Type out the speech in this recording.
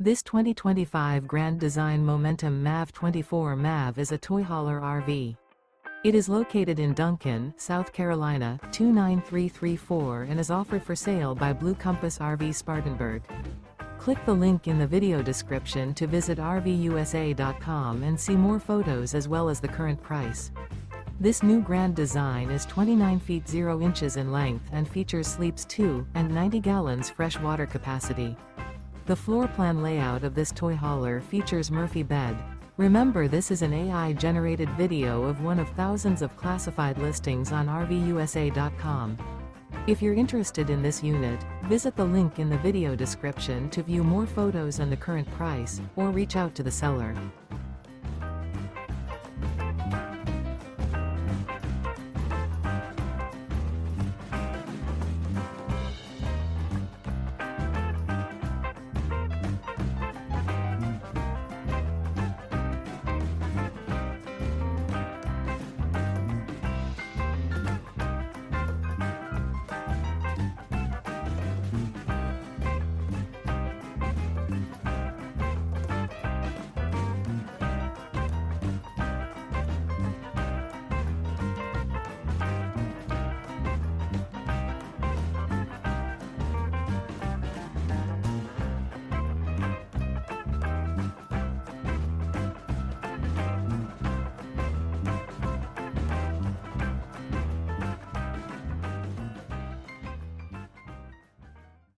This 2025 Grand Design Momentum MAV 24 MAV is a toy hauler RV. It is located in Duncan, South Carolina, 29334 and is offered for sale by Blue Compass RV Spartanburg. Click the link in the video description to visit RVUSA.com and see more photos as well as the current price. This new Grand Design is 29 feet 0 inches in length and features sleeps 2 and 90 gallons fresh water capacity. The floor plan layout of this toy hauler features Murphy bed. Remember, this is an AI-generated video of one of thousands of classified listings on RVUSA.com. If you're interested in this unit, visit the link in the video description to view more photos and the current price, or reach out to the seller.